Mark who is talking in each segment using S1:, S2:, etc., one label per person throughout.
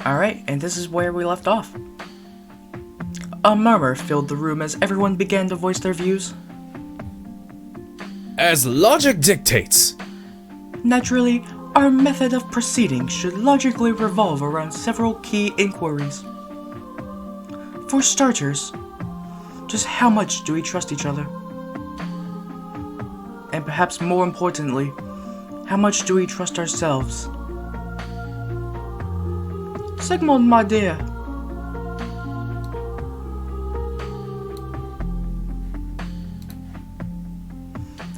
S1: Alright, and this is where we left off. A murmur filled the room as everyone began to voice their views.
S2: As logic dictates.
S1: Naturally, our method of proceeding should logically revolve around several key inquiries. For starters, just how much do we trust each other? And perhaps more importantly, how much do we trust ourselves? Sigmund, my dear.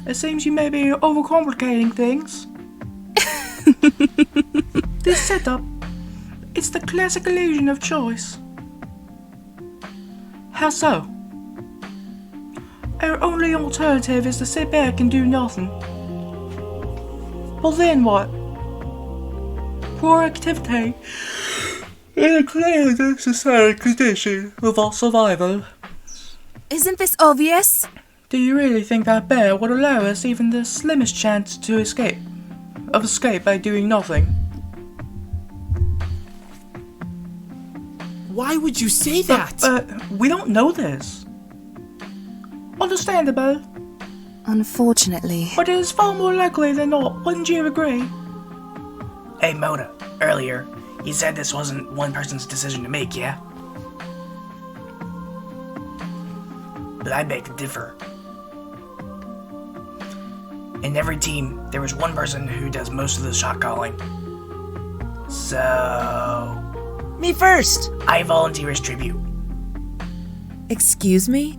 S1: It seems you may be overcomplicating things. This setup, it's the classic illusion of choice. How so? Our only alternative is to sit back and do nothing. Well then what? Proactivity is a clearly necessary condition of our survival.
S3: Isn't this obvious?
S1: Do you really think that bear would allow us even the slimmest chance to escape? Of escape by doing nothing?
S4: Why would you say that?
S1: We don't know this. Understandable.
S3: Unfortunately.
S1: But it is far more likely than not, wouldn't you agree?
S5: Hey Mona, earlier, you said this wasn't one person's decision to make, yeah? But I beg to differ. In every team, there was one person who does most of the shot calling. So...
S4: Me first!
S5: I volunteer as tribute.
S3: Excuse me?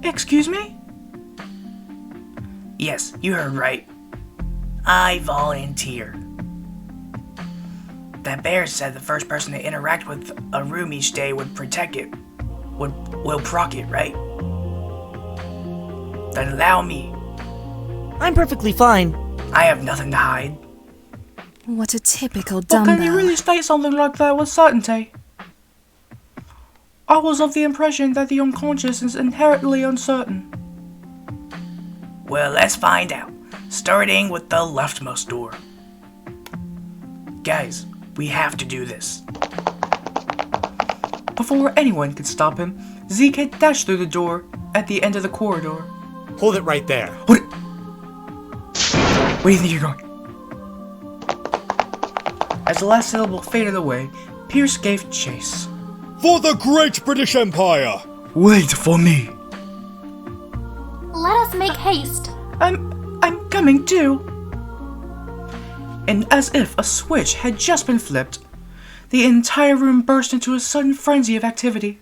S1: Excuse me?
S5: Yes, you heard right. I volunteer. That bear said the first person to interact with a room each day would protect it. Will proc it, right? Then allow me.
S4: I'm perfectly fine.
S5: I have nothing to hide.
S3: What a typical
S1: But
S3: dumbbell.
S1: can you really state something like that with certainty? I was of the impression that the unconscious is inherently uncertain.
S5: Well, let's find out. Starting with the leftmost door. Guys, we have to do this.
S1: Before anyone could stop him, Zeke had dashed through the door at the end of the corridor.
S6: Hold it right there.
S1: Where do you think you're going? As the last syllable faded away, Pierce gave chase.
S2: For the Great British Empire!
S1: Wait for me.
S7: Let us make haste.
S1: I'm coming too. And as if a switch had just been flipped, the entire room burst into a sudden frenzy of activity.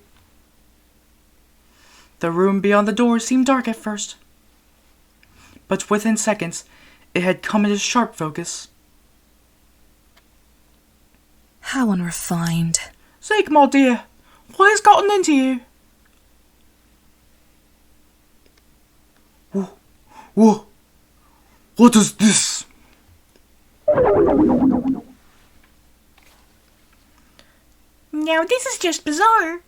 S1: The room beyond the door seemed dark at first, but within seconds, it had come into sharp focus.
S3: How unrefined.
S1: Zeke, my dear, what has gotten into you? Whoa, what is this? Now this is just bizarre.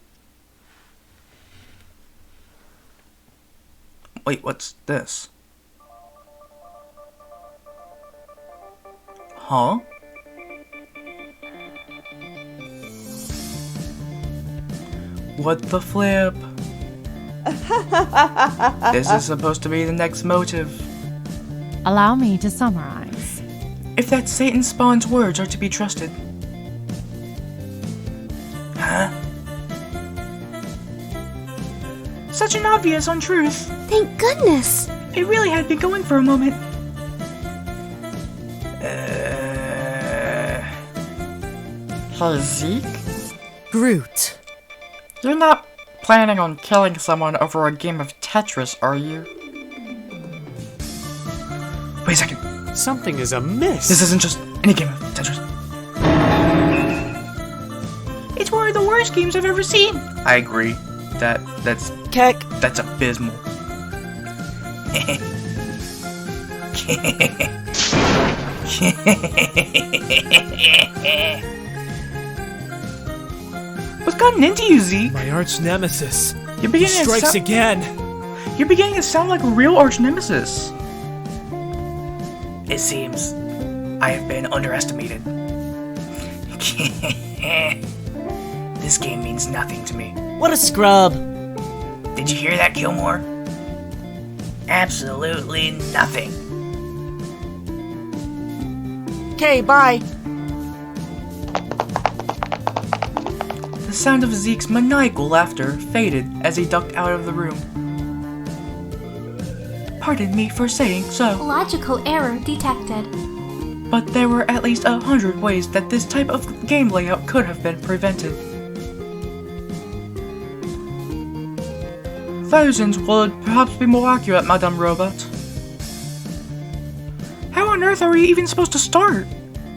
S1: Wait, what's this? Huh? What the flip? This is supposed to be the next motive.
S8: Allow me to summarize.
S1: If that Satan spawn's words are to be trusted.
S5: Huh?
S1: Such an obvious untruth.
S7: Thank goodness.
S1: It really had been going for a moment. Hey, Zeke?
S4: Groot.
S1: You're not planning on killing someone over a game of Tetris, are you? Wait a second.
S6: Something is amiss.
S1: This isn't just any game of Tetris. It's one of the worst games I've ever seen. I agree. That's
S4: Keck.
S1: That's abysmal. What's gotten into you, Zeke?
S6: My arch nemesis.
S1: You're
S6: He
S1: beginning
S6: strikes
S1: to
S6: again.
S1: You're beginning to sound like a real arch nemesis.
S5: It seems I have been underestimated. This game means nothing to me.
S4: What a scrub.
S5: Did you hear that, Gilmore? Absolutely nothing.
S4: Okay, bye.
S1: The sound of Zeke's maniacal laughter faded as he ducked out of the room. Pardon me for saying so,
S7: Logical error detected.
S1: but there were at least 100 ways that this type of game layout could have been prevented. Thousands would perhaps be more accurate, Madame Robot. How on earth are we even supposed to start?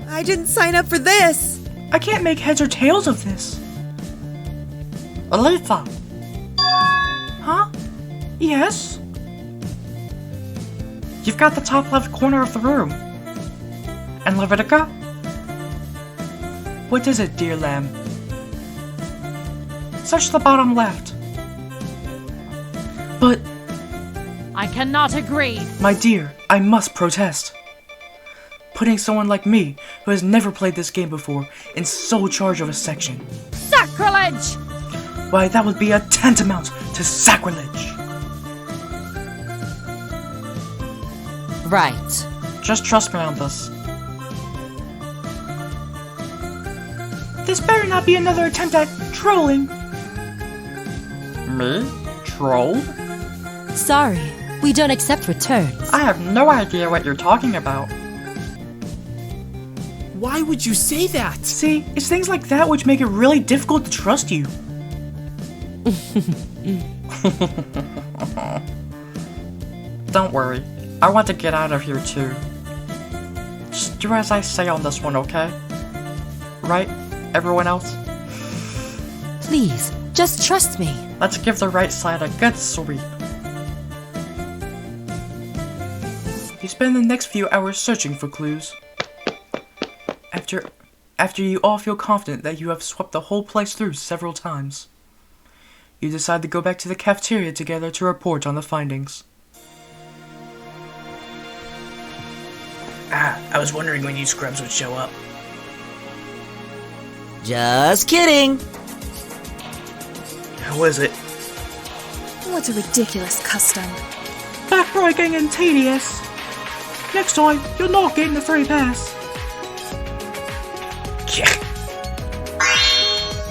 S9: I didn't sign up for this.
S1: I can't make heads or tails of this. Aletha. Huh? Yes? You've got the top left corner of the room. And Levitica? What is it, dear lamb? Search the bottom left. But,
S8: I cannot agree.
S1: my dear, I must protest. Putting someone like me, who has never played this game before, in sole charge of a section.
S8: Sacrilege!
S1: Why, that would be a tantamount to sacrilege.
S4: Right.
S1: Just trust me on this. This better not be another attempt at trolling. Me? Troll?
S10: Sorry, we don't accept returns.
S1: I have no idea what you're talking about.
S4: Why would you say that?
S1: See, it's things like that which make it really difficult to trust you. Don't worry, I want to get out of here too. Just do as I say on this one, okay? Right, everyone else?
S10: Please, just trust me.
S1: Let's give the right side a good sweep. You spend the next few hours searching for clues. After you all feel confident that you have swept the whole place through several times, you decide to go back to the cafeteria together to report on the findings.
S5: I was wondering when you scrubs would show up.
S4: Just kidding.
S5: How was it?
S3: What a ridiculous custom.
S1: Backbreaking and tedious. Next time, you're not getting a free pass.
S5: Yeah.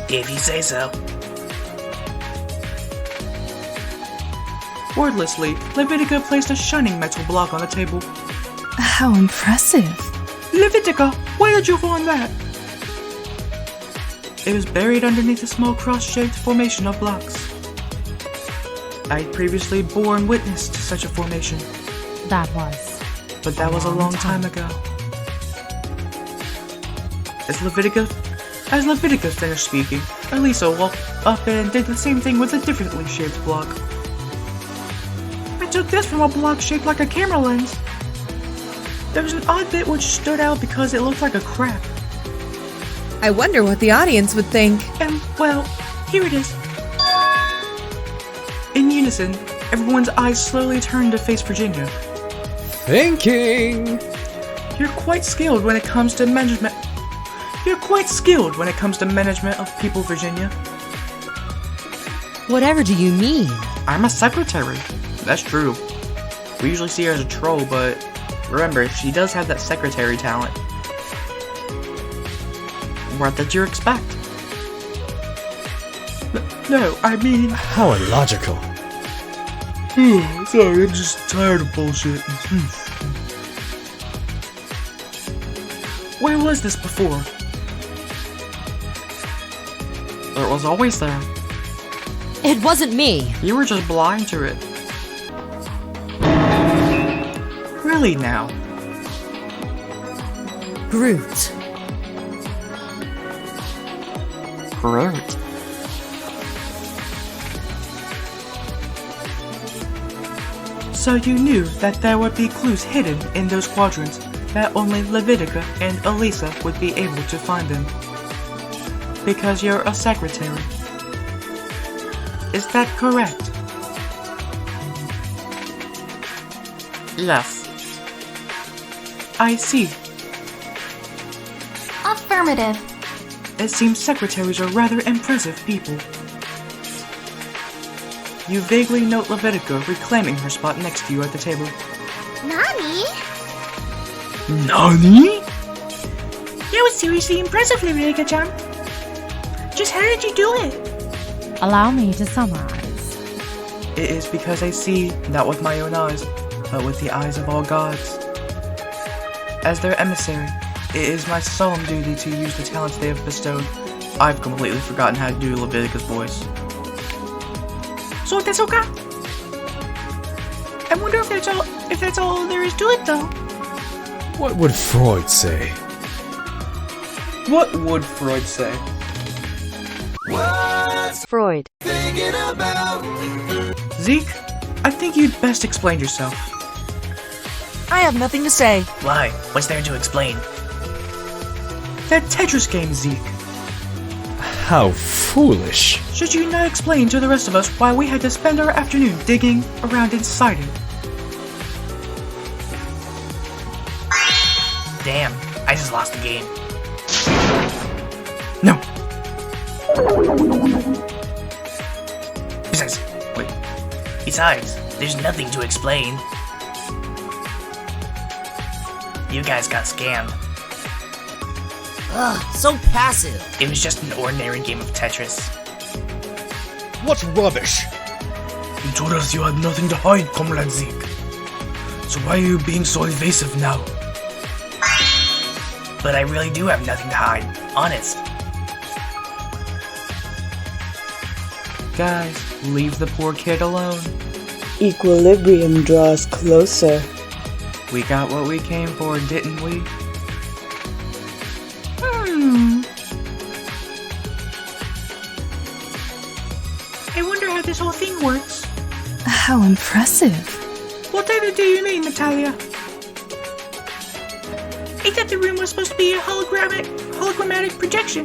S5: If you say so.
S1: Wordlessly, Levitica placed a shining metal block on the table.
S3: How impressive.
S1: Levitica, where did you find that? It was buried underneath a small cross-shaped formation of blocks. I had previously borne witness to such a formation,
S8: That was.
S1: but that was a long time ago. As Levitica finished speaking, Elisa walked up and did the same thing with a differently shaped block. I took this from a block shaped like a camera lens. There was an odd bit which stood out because it looked like a crack.
S9: I wonder what the audience would think.
S1: And, well, here it is. In unison, everyone's eyes slowly turned to face Virginia.
S2: Thinking.
S1: You're quite skilled when it comes to management. You're quite skilled when it comes to management of people, Virginia.
S10: Whatever do you mean?
S1: I'm a secretary. That's true. We usually see her as a troll, but remember, she does have that secretary talent. What did you expect? No, I mean...
S2: How illogical.
S1: Sorry, I'm just tired of bullshit. Where was this before? It was always there.
S10: It wasn't me.
S1: You were just blind to it. Really now?
S10: Groot.
S1: Groot. So you knew that there would be clues hidden in those quadrants, that only Levitica and Elisa would be able to find them. Because you're a secretary. Is that correct? Yes. I see.
S7: Affirmative.
S1: It seems secretaries are rather impressive people. You vaguely note Levitica reclaiming her spot next to you at the table.
S7: Nani?
S1: Nani?
S5: That was seriously impressive, Levitica-chan. Just how did you do it?
S8: Allow me to summarize.
S1: It is because I see, not with my own eyes, but with the eyes of all gods. As their emissary, it is my solemn duty to use the talents they have bestowed. I've completely forgotten how to do Levitica's voice.
S5: So that's okay. I wonder if that's all there is to it, though.
S2: What would Freud say?
S1: What would Freud say?
S10: Freud.
S1: Zeke, I think you'd best explain yourself.
S4: I have nothing to say.
S5: Why? What's there to explain?
S1: That Tetris game, Zeke.
S2: How foolish.
S1: Should you not explain to the rest of us why we had to spend our afternoon digging around inside it?
S5: Damn, I just lost the game.
S1: No.
S5: Besides, there's nothing to explain. You guys got scammed.
S4: Ugh, so passive.
S5: It was just an ordinary game of Tetris.
S2: What rubbish.
S1: You told us you had nothing to hide, Comrade Zeke. So why are you being so evasive now?
S5: But I really do have nothing to hide. Honest.
S1: Guys, leave the poor kid alone.
S11: Equilibrium draws closer.
S1: We got what we came for, didn't we?
S5: I wonder how this whole thing works.
S3: How impressive.
S5: Whatever do you mean, Natalia? I thought the room was supposed to be a hologrammatic projection.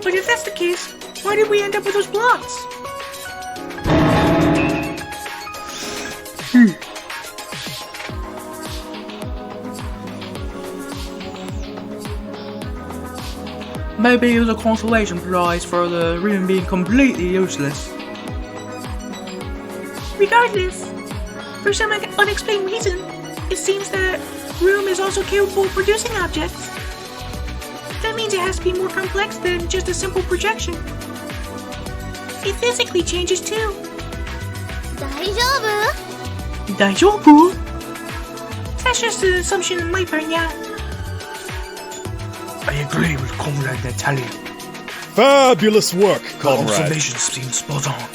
S5: But if that's the case, why did we end up with those blocks?
S1: Maybe it was a consolation prize for the room being completely useless.
S5: Regardless, for some unexplained reason, it seems that room is also capable of producing objects. That means it has to be more complex than just a simple projection. It physically changes too.
S1: 大丈夫?
S5: That's just an assumption on my part, yeah.
S1: I agree with Comrade Natalia.
S2: Fabulous work, comrade.
S1: Observations seem spot on.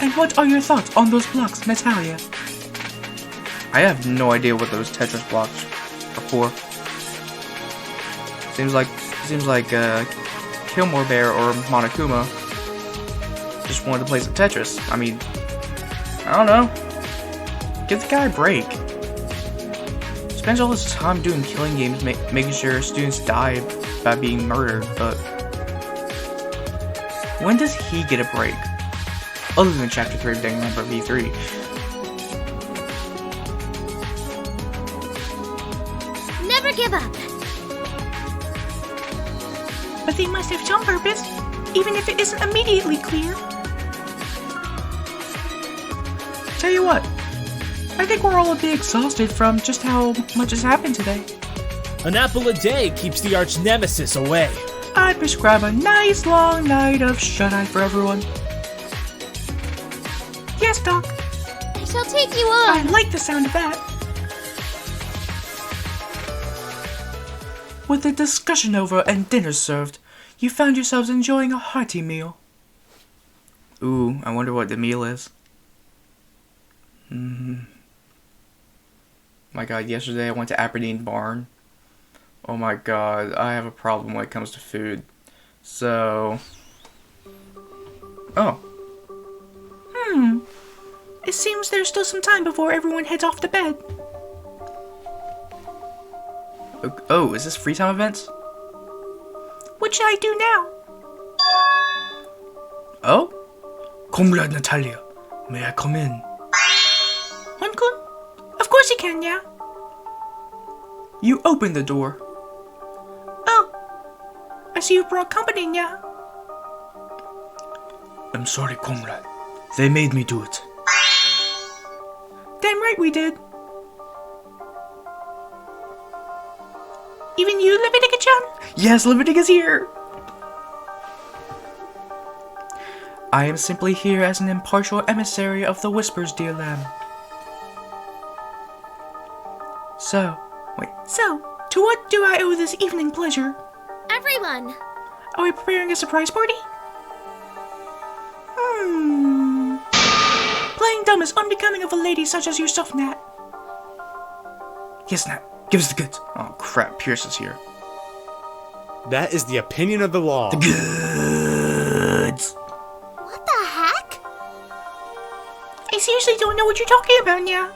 S1: And what are your thoughts on those blocks, Natalia? I have no idea what those Tetris blocks are for. Seems like Kilmore Bear or Monokuma just wanted to play some Tetris. I mean, I don't know. Give the guy a break. Spends all this time doing killing games, making sure students die by being murdered, but when does he get a break? Other than Chapter 3 of Danganronpa V3.
S7: Never give up.
S5: But they must have some purpose, even if it isn't immediately clear.
S1: Tell you what, I think we're all a bit exhausted from just how much has happened today.
S6: An apple a day keeps the arch nemesis away.
S1: I prescribe a nice long night of shut-eye for everyone.
S5: Yes, Doc.
S7: I shall take you
S5: I
S7: on.
S5: like the sound of that.
S1: With the discussion over and dinner served, you found yourselves enjoying a hearty meal. Ooh, I wonder what the meal is. My god, yesterday I went to Aberdeen Barn. Oh my god, I have a problem when it comes to food. So... Oh.
S5: It seems there's still some time before everyone heads off to bed.
S1: Oh, is this free time events?
S5: What should I do now?
S1: Oh? Comrade Natalia, may I come in?
S5: Hunkun? Of course you can, yeah.
S1: You open the door.
S5: see you brought company, yeah?
S1: I'm sorry, comrade. They made me do it.
S5: Damn right we did. Even you, Levitica-chan?
S1: Yes, Leviticus here! I am simply here as an impartial emissary of the Whispers, dear lamb. So,
S5: To what do I owe this evening pleasure?
S7: Everyone.
S5: Are we preparing a surprise party? Playing dumb is unbecoming of a lady such as yourself, Nat.
S1: yes, Nat, give us the goods. Oh crap, Pierce is here.
S12: That is the opinion of the law.
S1: The goods!
S7: What the heck?
S5: I seriously don't know what you're talking about, yeah.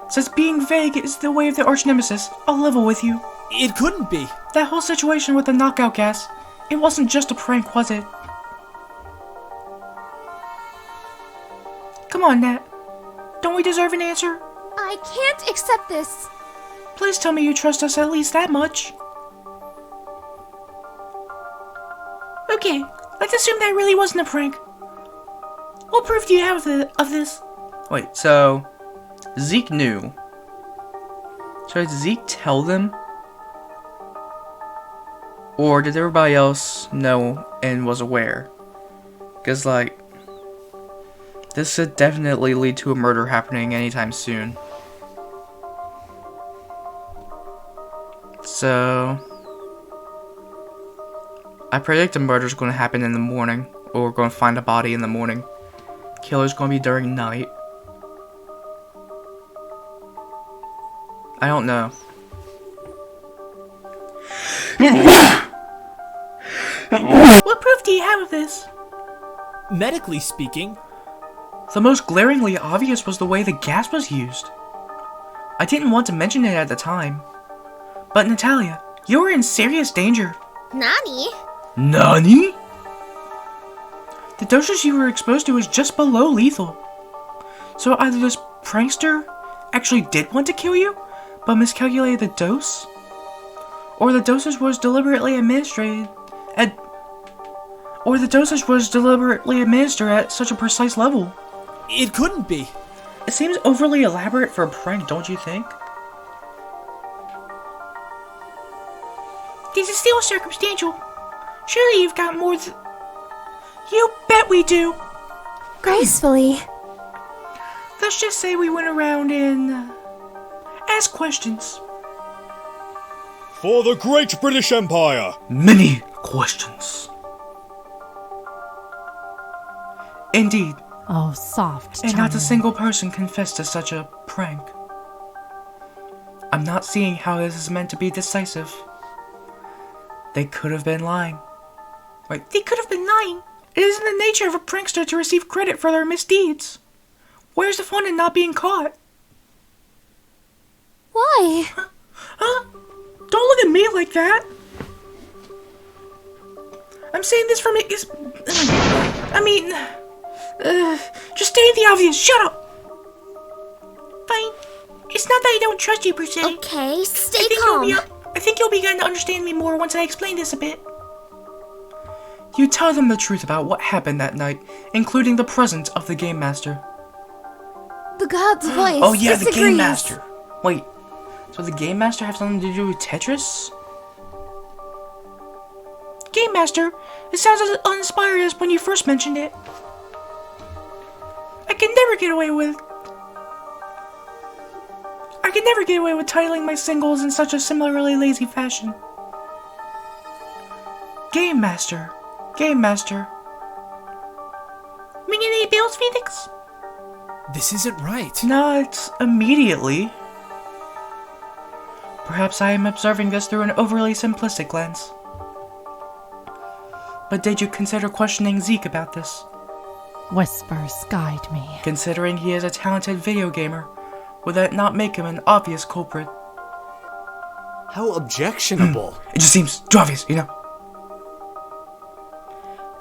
S1: Since being vague is the way of the arch nemesis, I'll level with you.
S6: It couldn't be.
S1: That whole situation with the knockout gas, it wasn't just a prank, was it?
S5: Come on, Nat. Don't we deserve an answer?
S7: I can't accept this.
S1: Please tell me you trust us at least that much.
S5: Okay, let's assume that really wasn't a prank. What proof do you have of this?
S1: Wait, so Zeke knew. So did Zeke tell them? Or did everybody else know and was aware? Because, like, this could definitely lead to a murder happening anytime soon. So I predict a murder's going to happen in the morning, or we're going to find a body in the morning. Killer's going to be during night. I don't know.
S5: What proof do you have of this?
S6: Medically speaking,
S1: The most glaringly obvious was the way the gas was used. I didn't want to mention it at the time. But Natalia, you were in serious danger.
S7: Nani?
S1: Nani? The dosage you were exposed to was just below lethal. So either this prankster actually did want to kill you, but miscalculated the dose, or the dosage was deliberately administered at such a precise level.
S6: it couldn't be.
S1: It seems overly elaborate for a prank, don't you think?
S5: This is still circumstantial. Surely you've got more th- You bet we do.
S10: Gracefully.
S5: Let's just say we went around and asked questions.
S2: For the Great British Empire!
S1: Many questions. Indeed.
S8: Oh, soft.
S1: And not a
S8: Charlie.
S1: single person confessed to such a prank. I'm not seeing how this is meant to be decisive. They could have been lying. Wait,
S5: They could have been lying. It isn't the nature of a prankster to receive credit for their misdeeds. Where's the fun in not being caught?
S10: Why?
S5: Huh? Don't look at me like that. I'm saying this from just state the obvious. Shut up. Fine. It's not that I don't trust you per se.
S7: Okay, stay
S5: I think you'll begin to understand me more once I explain this a bit.
S1: you tell them the truth about what happened that night, including the presence of the Game Master.
S10: The god's voice.
S1: Oh yeah, the
S10: disagrees.
S1: Game Master. Wait, so the Game Master have something to do with Tetris?
S5: Game Master, it sounds as uninspired as when you first mentioned it. I can never get away with titling my singles in such a similarly lazy fashion.
S1: Game Master. Game Master.
S5: Ringing any bells, Phoenix?
S6: This isn't right.
S1: Not immediately. Perhaps I am observing this through an overly simplistic lens. But did you consider questioning Zeke about this?
S8: Whispers guide me.
S1: Considering he is a talented video gamer, would that not make him an obvious culprit?
S12: How objectionable.
S1: It just seems too obvious, you know?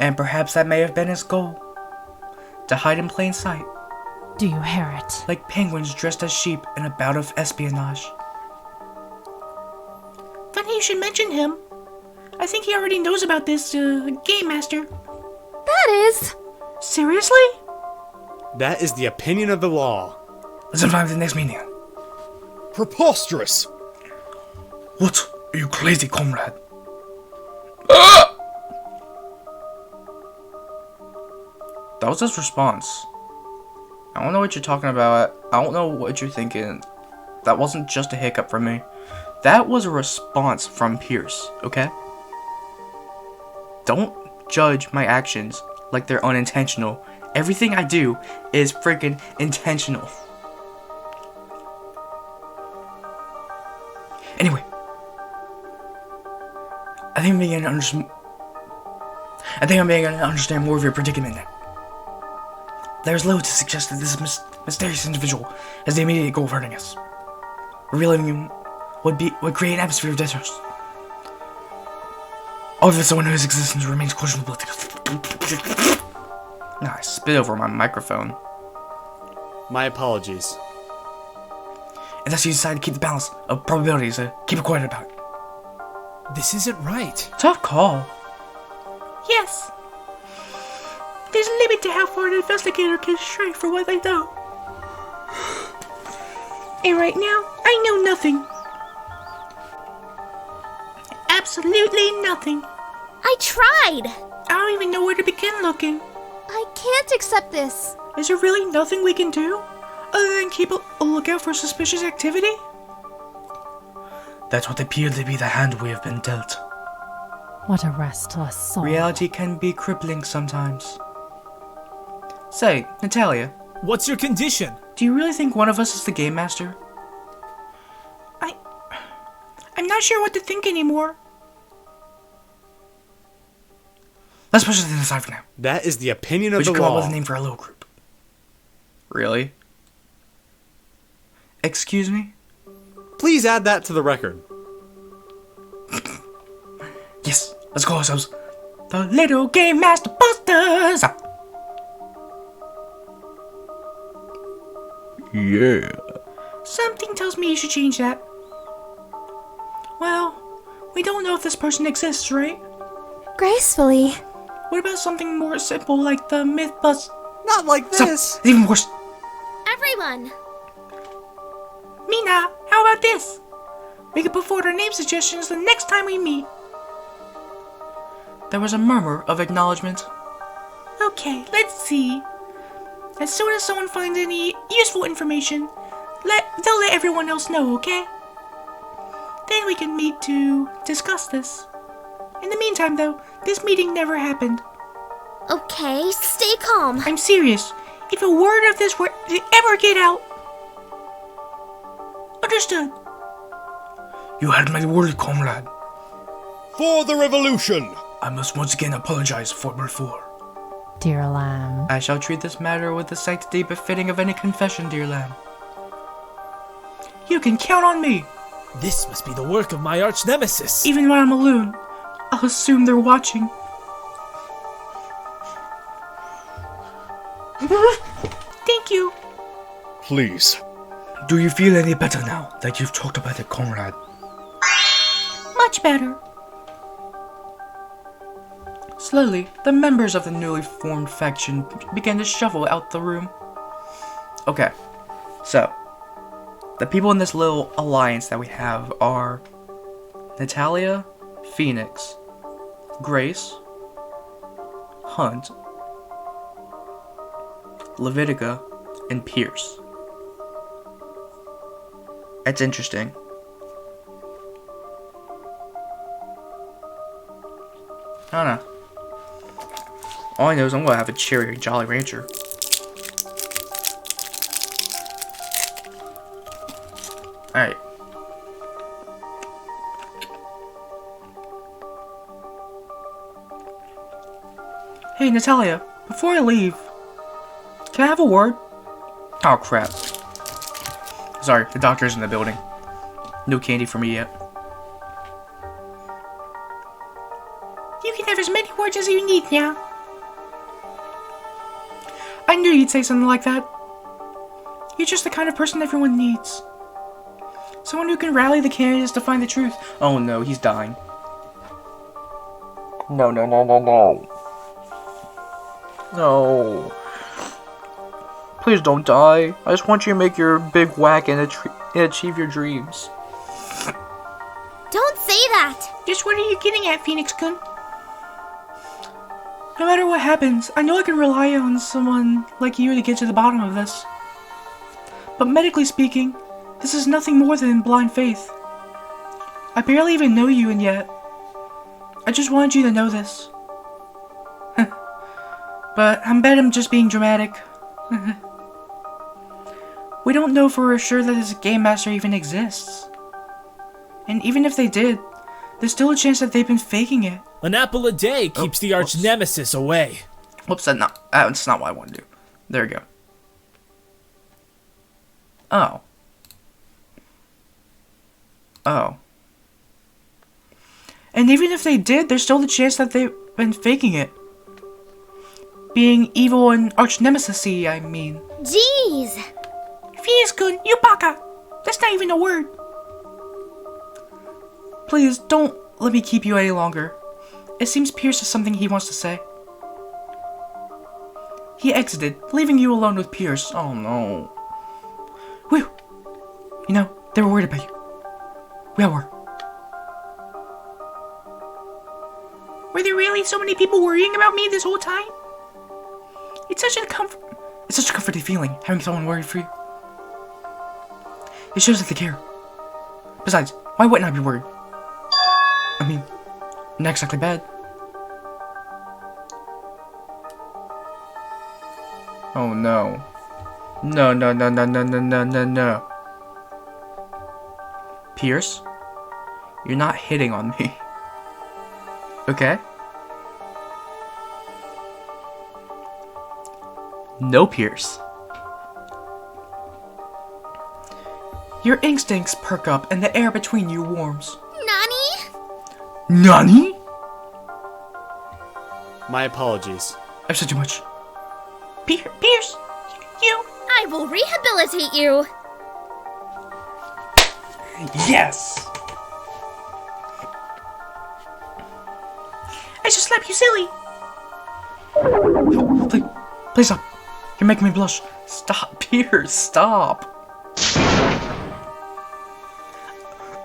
S1: And perhaps that may have been his goal. To hide in plain sight,
S8: Do you hear it?
S1: like penguins dressed as sheep in a bout of espionage.
S5: Funny you should mention him. I think he already knows about this, Game Master.
S7: That is...
S5: Seriously?
S12: That is the opinion of the law.
S1: Let's invite him to the next meeting.
S2: Preposterous!
S1: What? Are you crazy, comrade? That was his response. I don't know what you're talking about. I don't know what you're thinking. That wasn't just a hiccup from me. That was a response from Pierce, okay? Don't judge my actions like they're unintentional. Everything I do is freaking intentional. Anyway, I think I'm beginning to understand more of your predicament now. There's little to suggest that this mysterious individual has the immediate goal of hurting us. Revealing him would create an atmosphere of distrust. All of someone whose existence remains questionable. I spit over my microphone.
S12: My apologies.
S1: And thus you decide to keep the balance of probabilities, keep it quiet about it.
S6: This isn't right.
S1: Tough call.
S5: Yes. There's a limit to how far an investigator can stray for what they know. And right now, I know nothing. Absolutely nothing.
S7: I tried.
S5: I don't even know where to begin looking.
S7: I can't accept this.
S5: Is there really nothing we can do other than keep a lookout for suspicious activity?
S1: That's what appeared to be the hand we have been dealt.
S8: What a restless soul.
S1: Reality can be crippling sometimes. Say, Natalia.
S6: What's your condition?
S1: Do you really think one of us is the Game Master?
S5: I'm not sure what to think anymore.
S1: Let's push it to the side for now.
S12: That is the opinion of
S1: we
S12: the
S1: should come
S12: law.
S1: up with a name for our little group. Really? Excuse me?
S12: Please add that to the record.
S1: Yes, let's call ourselves the Little Game Master Busters! Yeah.
S5: Something tells me you should change that. Well, we don't know if this person exists, right?
S7: Gracefully.
S5: What about something more simple like the Myth Bus?
S12: Not like this!
S1: Even worse.
S7: Everyone.
S5: Mina, how about this? We can put forward our name suggestions the next time we meet.
S1: There was a murmur of acknowledgement.
S5: Okay, let's see. As soon as someone finds any useful information, they'll let everyone else know, okay? Then we can meet to discuss this. In the meantime, though, this meeting never happened.
S7: Okay, stay calm.
S5: I'm serious. If a word of this were to ever get out... Understood.
S1: You had my word, comrade.
S2: For the revolution!
S1: I must once again apologize for before.
S8: Dear lamb.
S1: I shall treat this matter with the sanctity befitting of any confession, dear lamb.
S5: You can count on me.
S6: This must be the work of my arch nemesis.
S5: Even when I'm alone, I'll assume they're watching. Thank you.
S2: Please.
S1: Do you feel any better now that you've talked about it, comrade?
S5: Much better.
S1: Slowly, the members of the newly formed faction began to shuffle out the room. Okay, so, the people in this little alliance that we have are Natalia, Phoenix, Grace, Hunt, Levitica, and Pierce. That's interesting. I don't know. All I know is I'm gonna have a cherry Jolly Rancher. Alright. Hey, Natalia, before I leave, can I have a word? Oh, crap. Sorry, the doctor's in the building. No candy for me yet.
S5: You can have as many words as you need now. I knew you'd say something like that. You're just the kind of person everyone needs.
S1: Someone who can rally the candidates to find the truth. Oh no, he's dying. No. No. Please don't die. I just want you to make your big whack and achieve your dreams.
S7: Don't say that!
S5: Just what are you getting at, Phoenix-kun?
S1: No matter what happens, I know I can rely on someone like you to get to the bottom of this. But medically speaking, this is nothing more than blind faith. I barely even know you, and yet I just wanted you to know this. But I bet I'm just being dramatic. We don't know for sure that this game master even exists. And even if they did, there's still a chance that they've been faking it.
S6: An apple a day keeps the arch nemesis away.
S1: Whoops, that's not what I want to do. There we go. Oh. And even if they did, there's still the chance that they've been faking it. Being evil and arch nemesis-y, I mean.
S7: Jeez!
S5: Phoenix-kun, you baka! That's not even a word.
S1: Please, don't let me keep you any longer. It seems Pierce has something he wants to say. He exited, leaving you alone with Pierce. Oh no. Whew. You know, they were worried about you. We all were.
S5: Were there really so many people worrying about me this whole time? It's such a
S1: comforting feeling, having someone worried for you. It shows that they care. Besides, why wouldn't I be worried? I mean, not exactly bad. Oh no. No. Pierce, you're not hitting on me. Okay? No, Pierce. Your instincts perk up and the air between you warms. Nani?
S12: My apologies.
S1: I've said too much.
S5: Pierce, you...
S7: I will rehabilitate you!
S1: Yes!
S5: I should slap you silly!
S1: Please stop. You're making me blush. Stop, Pierce, stop.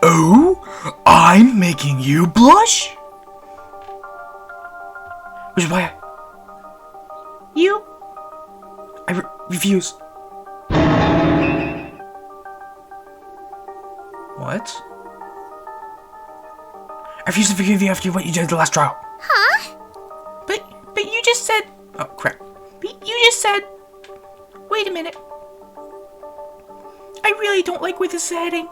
S1: Oh? I'm making you blush? Which is why I refuse. What? I refuse to forgive you after what you did at the last trial.
S7: Huh?
S5: But you just said...
S1: Oh, crap.
S5: You just said... Wait a minute. I really don't like where this is heading.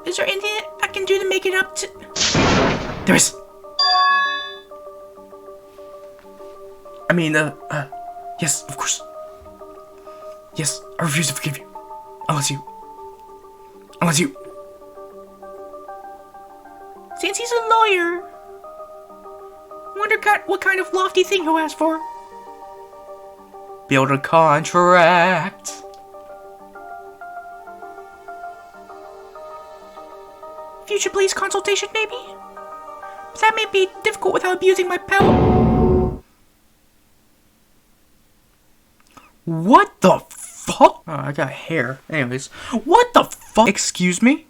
S5: Is there anything I can do to make it up to...
S1: There is. I mean, yes, of course. Yes, I refuse to forgive you. Unless you...
S5: Since he's a lawyer... Wonder what kind of lofty thing he'll ask for.
S1: Build a contract.
S5: Future police consultation, maybe? That may be difficult without abusing my power.
S1: What the fuck? Oh, I got hair. Anyways, what the fuck? Excuse me?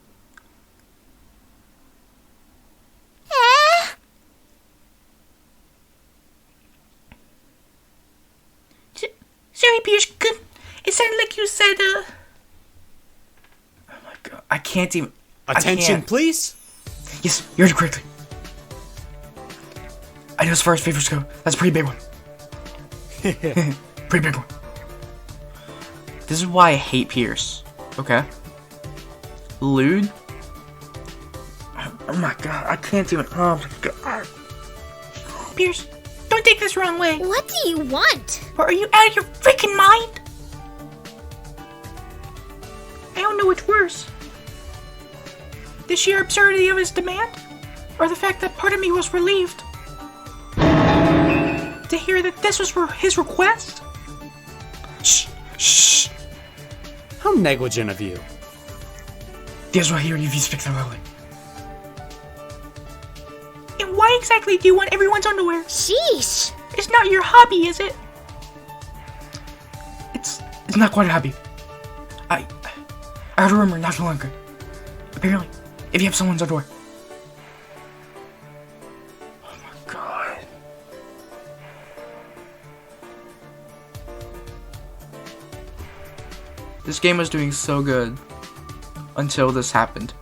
S5: Sorry, Pierce. It sounded like you said,
S1: Oh my god, I can't even...
S12: Attention, please?
S1: Yes, you heard it correctly. I know as far as favors go, that's a pretty big one. Pretty big one. This is why I hate Pierce, okay? Lewd? Oh my god, I can't even... Oh my god.
S5: Pierce, don't take this the wrong way.
S7: What do you want?
S5: Or are you out of your freaking mind? I don't know which worse. The sheer absurdity of his demand? Or the fact that part of me was relieved to hear that this was his request?
S1: Shh.
S12: How negligent of you.
S1: This will hear if you speak slowly.
S5: And why exactly do you want everyone's underwear?
S7: Sheesh.
S5: It's not your hobby, is it?
S1: It's not quite a hobby. I heard a rumor not too long ago. Apparently, if you have someone's underwear. Oh my god. This game was doing so good until this happened.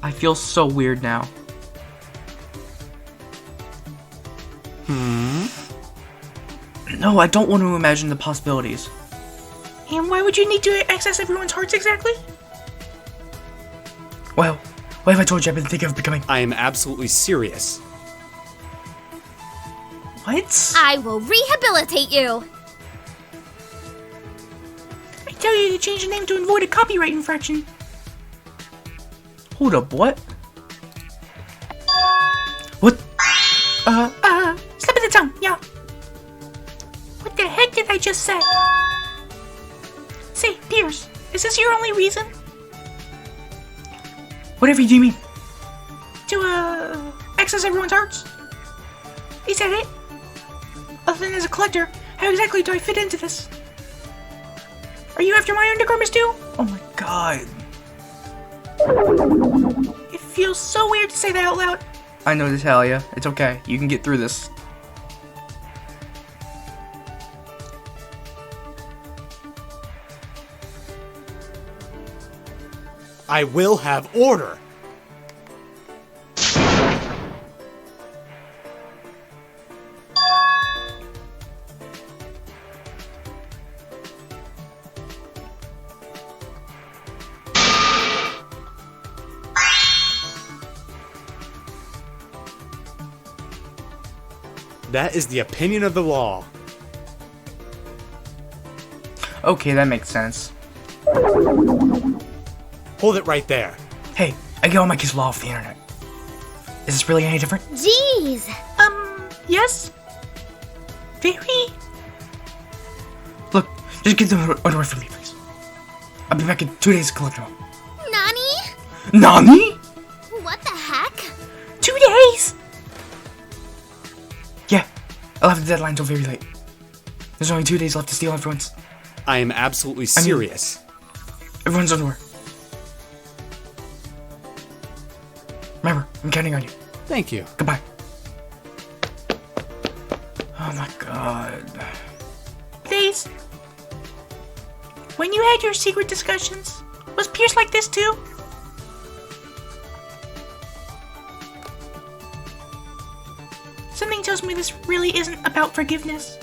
S1: I feel so weird now. No, I don't want to imagine the possibilities.
S5: And why would you need to access everyone's hearts exactly?
S1: Well, what have I told you I've been thinking of becoming?
S12: I am absolutely serious.
S1: What?
S7: I will rehabilitate you.
S5: I tell you to change the name to avoid a copyright infraction.
S1: Hold up, what? What?
S5: Slip of the tongue, yeah. What the heck did I just say? Say, Pierce, is this your only reason?
S1: Whatever do you mean?
S5: To, access everyone's hearts? Is that it? Other than as a collector, how exactly do I fit into this? Are you after my undergarments too?
S1: Oh my god.
S5: It feels so weird to say that out loud.
S1: I know, Natalia. It's okay. You can get through this.
S12: I will have order. That is the opinion of the law.
S1: Okay, that makes sense.
S12: Hold it right there.
S1: Hey, I get all my kids' law off the internet. Is this really any different?
S7: Jeez.
S5: Yes? Very?
S1: Look, just get the underwear for me, please. I'll be back in 2 days to collect them all.
S7: Nani?
S1: Nani?
S7: What the heck?
S5: 2 days?
S1: Yeah, I'll have the deadline until very late. There's only 2 days left to steal everyone's.
S12: I am absolutely serious.
S1: Everyone's underwear. Remember, I'm counting on you.
S12: Thank you.
S1: Goodbye. Oh my god.
S5: Please. When you had your secret discussions, was Pierce like this too? Something tells me this really isn't about forgiveness.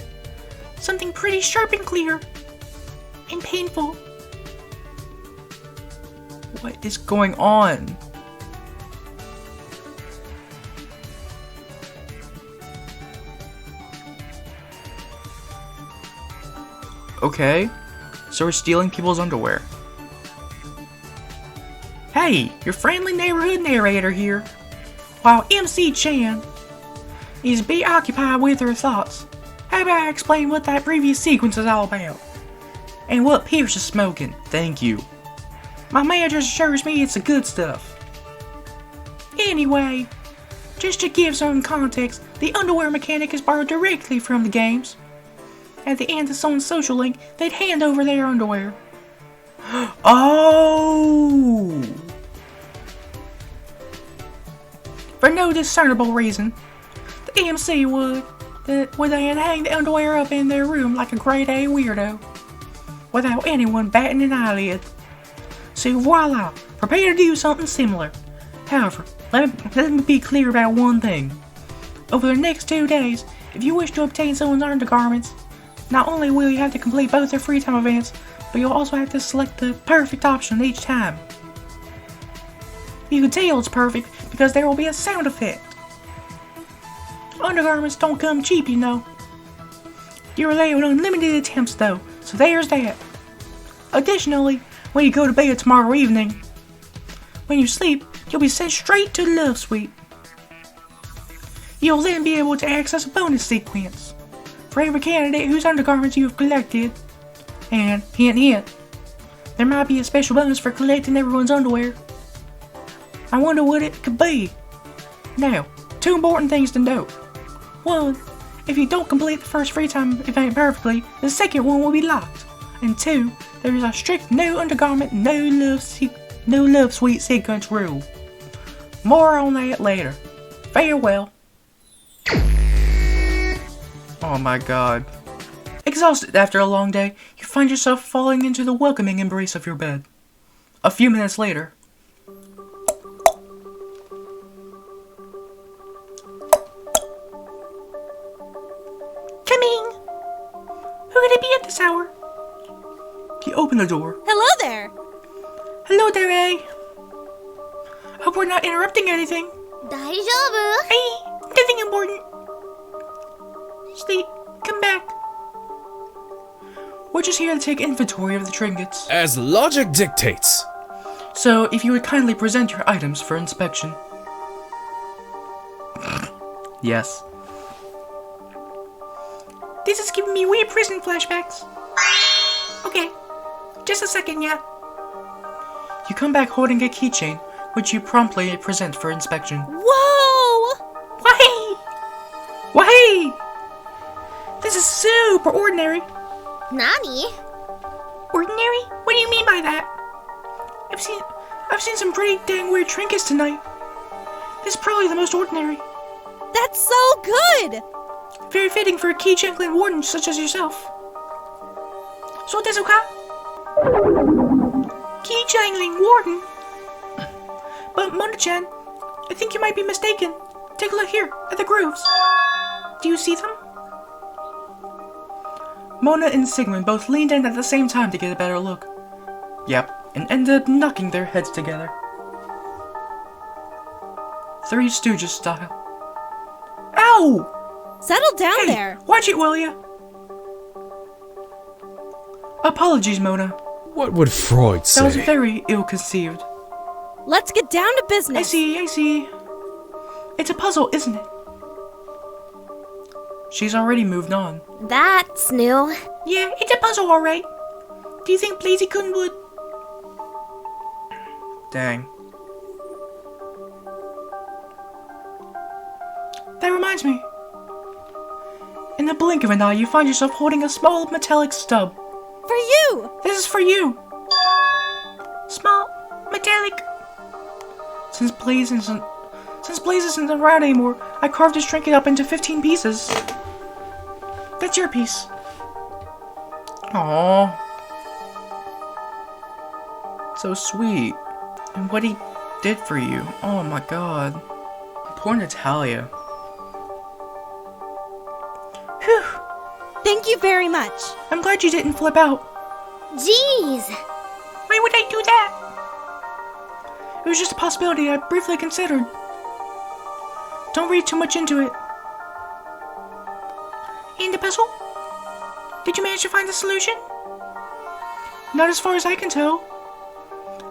S5: Something pretty sharp and clear. And painful.
S1: What is going on? Okay, so we're stealing people's underwear.
S5: Hey, your friendly neighborhood narrator here. While MC Chan is preoccupied with her thoughts, how about I explain what that previous sequence is all about? And what Pierce is smoking.
S1: Thank you.
S5: My manager assures me it's the good stuff. Anyway, just to give some context, the underwear mechanic is borrowed directly from the games. At the end of someone's social link, they'd hand over their underwear.
S1: Oh!
S5: For no discernible reason, the AMC would then hang the underwear up in their room like a grade A weirdo, without anyone batting an eyelid. So voila, prepare to do something similar. However, let me be clear about one thing. Over the next 2 days, if you wish to obtain someone's undergarments, not only will you have to complete both their free time events, but you'll also have to select the perfect option each time. You can tell it's perfect because there will be a sound effect. Undergarments don't come cheap, you know. You're allowed unlimited attempts though, so there's that. Additionally, when you go to bed tomorrow evening, when you sleep, you'll be sent straight to the Love Suite. You'll then be able to access a bonus sequence for every candidate whose undergarments you have collected. And hint hint, There might be a special bonus for collecting everyone's underwear. I wonder what it could be. Now, 2 important things to note. 1, if you don't complete the first free time event perfectly, the second one will be locked. And 2, there is a strict no undergarment, no love sweet sequence rule. More on that later. Farewell. Oh my god. Exhausted after a long day, you find yourself falling into the welcoming embrace of your bed. A few minutes later. Coming! Who could it be at this hour? You open the door.
S13: Hello there!
S5: Hello there, eh? Hope we're not interrupting anything.
S7: Daijoubu.
S5: Hey, nothing important. Sleep, come back. We're just here to take inventory of the trinkets.
S6: As logic dictates.
S1: So, if you would kindly present your items for inspection. Yes.
S5: This is giving me weird prison flashbacks. Okay, just a second, yeah.
S1: You come back holding a keychain, which you promptly present for inspection.
S13: Whoa!
S5: Why? Why? This is super ordinary.
S7: Nani?
S5: Ordinary? What do you mean by that? I've seen some pretty dang weird trinkets tonight. This is probably the most ordinary.
S13: That's so good!
S5: Very fitting for a key jangling warden such as yourself. So desu ka? Key jangling warden? But Mona-chan, I think you might be mistaken. Take a look here, at the grooves. Do you see them?
S1: Mona and Sigmund both leaned in at the same time to get a better look. Yep, and ended up knocking their heads together. Three Stooges style.
S5: Ow!
S13: Settle down
S5: Hey,
S13: there!
S5: Watch it, will ya?
S1: Apologies, Mona.
S6: What would Freud say?
S1: That was very ill-conceived.
S13: Let's get down to business!
S5: I see. It's a puzzle, isn't it?
S1: She's already moved on.
S7: That's new.
S5: Yeah, it's a puzzle, alright. Do you think Blazy-kun would?
S1: Dang.
S5: That reminds me. In the blink of an eye, you find yourself holding a small metallic stub.
S13: For you!
S5: This is for you. Small, metallic. Since Blaze isn't around anymore, I carved his trinket up into 15 pieces. That's your piece.
S1: Aww. So sweet. And what he did for you. Oh my god. Poor Natalia.
S5: Whew.
S13: Thank you very much.
S5: I'm glad you didn't flip out.
S7: Jeez.
S5: Why would I do that? It was just a possibility I briefly considered. Don't read too much into it. In the puzzle? Did you manage to find the solution? Not as far as I can tell.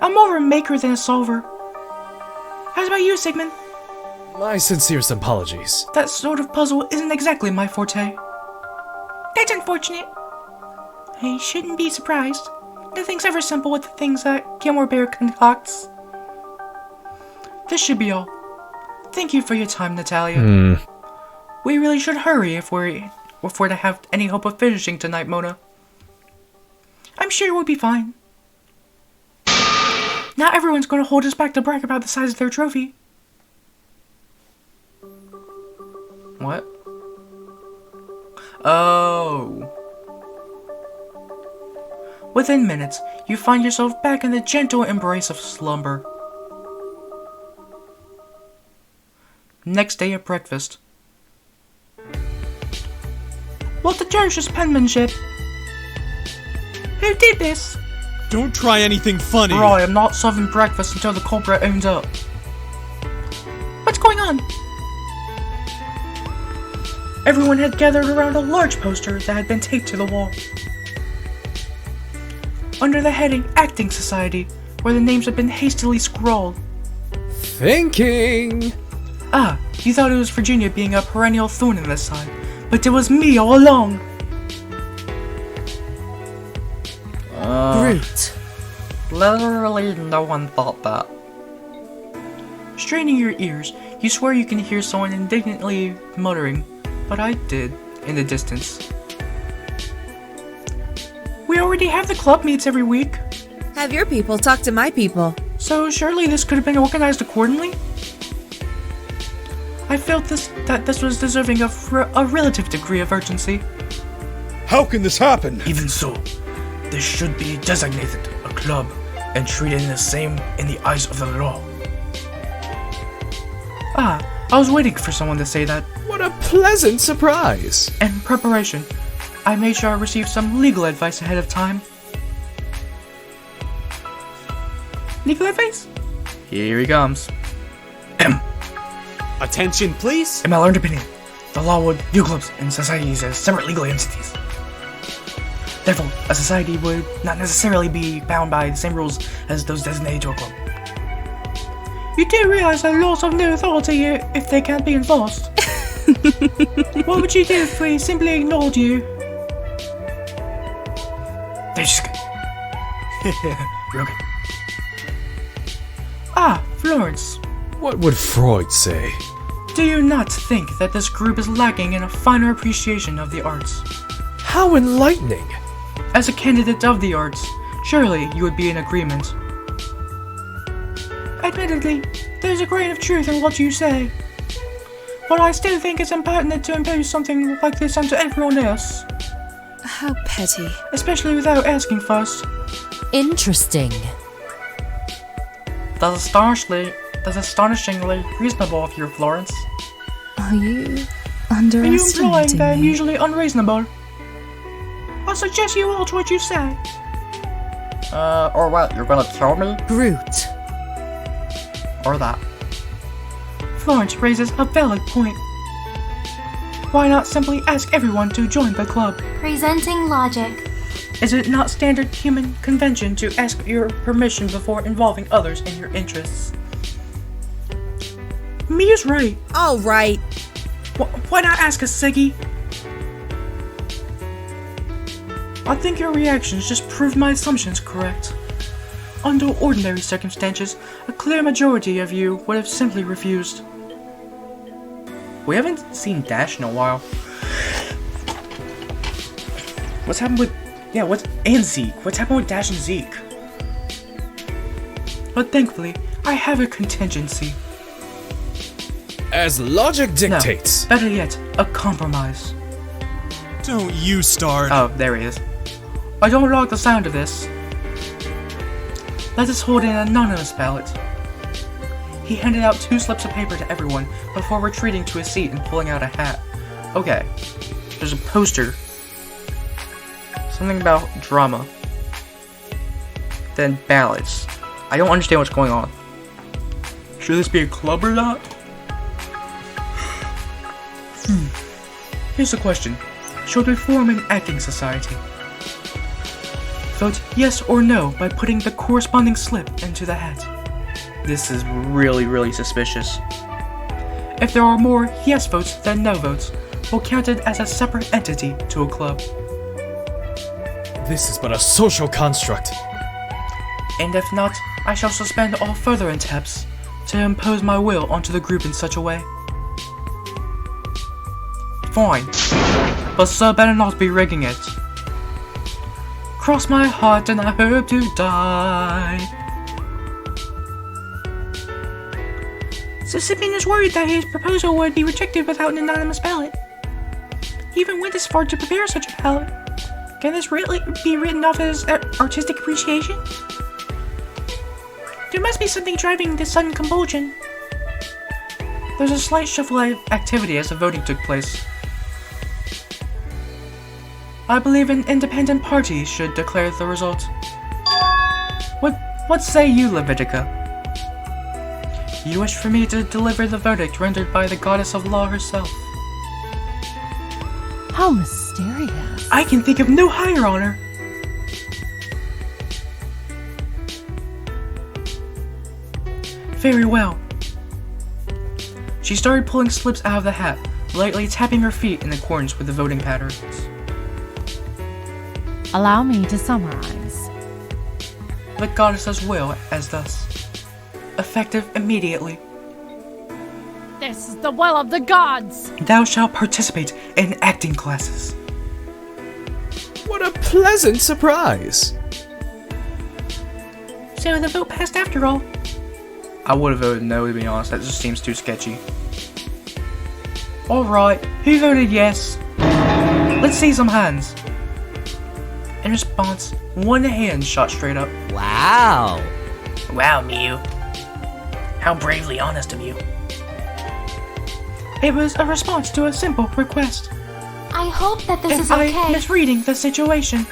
S5: I'm more of a maker than a solver. How's about you, Sigmund?
S6: My sincerest apologies.
S1: That sort of puzzle isn't exactly my forte.
S5: That's unfortunate. I shouldn't be surprised. Nothing's ever simple with the things that Gilmore Bear concocts.
S1: This should be all. Thank you for your time, Natalia. We really should hurry if we're to have any hope of finishing tonight, Mona.
S5: I'm sure we'll be fine. Not everyone's going to hold us back to brag about the size of their trophy.
S1: What? Oh. Within minutes, you find yourself back in the gentle embrace of slumber. Next day at breakfast.
S5: What atrocious penmanship! Who did this?
S6: Don't try anything funny.
S1: Bro, I'm not serving breakfast until the culprit owns up.
S5: What's going on?
S1: Everyone had gathered around a large poster that had been taped to the wall. Under the heading Acting Society, where the names had been hastily scrawled.
S6: Thinking.
S1: Ah, you thought it was Virginia being a perennial thorn in this side, but it was me all along.
S6: Great.
S1: Literally no one thought that. Straining your ears, you swear you can hear someone indignantly muttering, but I did, in the distance. We already have the club meets every week.
S9: Have your people talk to my people.
S1: So surely this could have been organized accordingly? I felt that this was deserving of a relative degree of urgency.
S2: How can this happen?
S1: Even so, this should be designated a club and treated in the eyes of the law. Ah, I was waiting for someone to say that.
S6: What a pleasant surprise!
S1: In preparation, I made sure I received some legal advice ahead of time. Legal advice? Here he comes.
S12: Attention, please.
S1: In my learned opinion, the law would view clubs and societies as separate legal entities. Therefore, a society would not necessarily be bound by the same rules as those designated to a club. You do realize that laws have no authority if they can't be enforced. What would you do if we simply ignored you? They just... You're okay. Ah, Florence.
S6: What would Freud say?
S1: Do you not think that this group is lacking in a finer appreciation of the arts?
S6: How enlightening!
S1: As a candidate of the arts, surely you would be in agreement. Admittedly, there's a grain of truth in what you say. But I still think it's impertinent to impose something like this onto everyone else.
S9: How petty.
S1: Especially without asking first.
S10: Interesting.
S1: That's astonishingly reasonable of you, Florence.
S3: Are you
S1: Are you
S3: underestimating
S1: implying that I'm
S3: me?
S1: usually unreasonable? I suggest you alter what you say. Or what? You're gonna tell me?
S10: Brute.
S1: Or that. Florence raises a valid point. Why not simply ask everyone to join the club?
S7: Presenting logic.
S1: Is it not standard human convention to ask your permission before involving others in your interests? Mia's right.
S9: All right.
S1: Why not ask us, Siggy? I think your reactions just proved my assumptions correct. Under ordinary circumstances, a clear majority of you would have simply refused. We haven't seen Dash in a while. What's happened with... and Zeke? What's happened with Dash and Zeke? But thankfully, I have a contingency.
S6: As logic dictates.
S1: No, better yet, a compromise.
S2: Don't you start.
S1: Oh, there he is. I don't like the sound of this. Let us hold an anonymous ballot. He handed out 2 slips of paper to everyone before retreating to his seat and pulling out a hat. Okay, there's a poster. Something about drama. Then ballots. I don't understand what's going on. Should this be a club or not? Here's the question. Should we form an acting society? Vote yes or no by putting the corresponding slip into the hat. This is really suspicious. If there are more yes votes than no votes, we'll count it as a separate entity to a club.
S6: This is but a social construct.
S1: And if not, I shall suspend all further attempts to impose my will onto the group in such a way. Fine, but Sir better not be rigging it. Cross my heart and I hope to die. Sisyphean is worried that his proposal would be rejected without an anonymous ballot. He even went as far to prepare such a ballot. Can this really be written off as artistic appreciation? There must be something driving this sudden compulsion. There's a slight shuffle activity as the voting took place. I believe an independent party should declare the result. What say you, Levitica? You wish for me to deliver the verdict rendered by the goddess of law herself.
S8: How mysterious.
S1: I can think of no higher honor. Very well. She started pulling slips out of the hat, lightly tapping her feet in accordance with the voting patterns.
S8: Allow me to summarize.
S1: the goddess's will as thus. Effective immediately.
S14: This is the will of the gods!
S1: Thou shalt participate in acting classes.
S15: What a pleasant surprise!
S5: So the vote passed after all.
S1: I would have voted no, to be honest. That just seems too sketchy. Alright, who voted yes? Let's see some hands. In response, one hand shot straight up.
S4: Wow.
S5: Wow, Mew. How bravely honest of you.
S1: It was a response to a simple request.
S7: I hope that this is
S1: Am
S7: okay.
S1: I misreading the situation?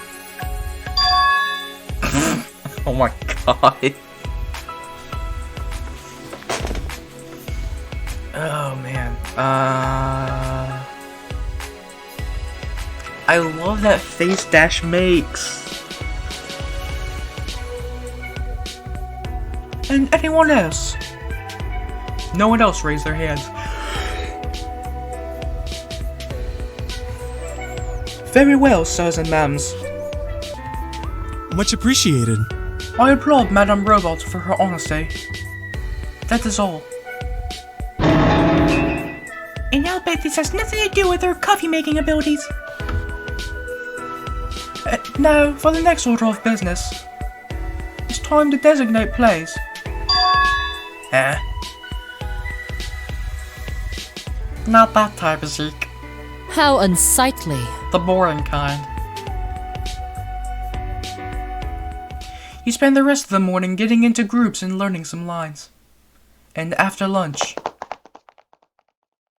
S1: Oh my god. Oh man. I love that face Dash makes. And anyone else? No one else raised their hands. Very well, sirs and ma'ams.
S2: Much appreciated.
S1: I applaud Madame Robot for her honesty. That is all.
S5: And I'll bet this has nothing to do with her coffee-making abilities.
S1: Now, for the next order of business. It's time to designate plays. Not that type of Zeke.
S10: How unsightly.
S1: The boring kind. You spend the rest of the morning getting into groups and learning some lines. And after lunch,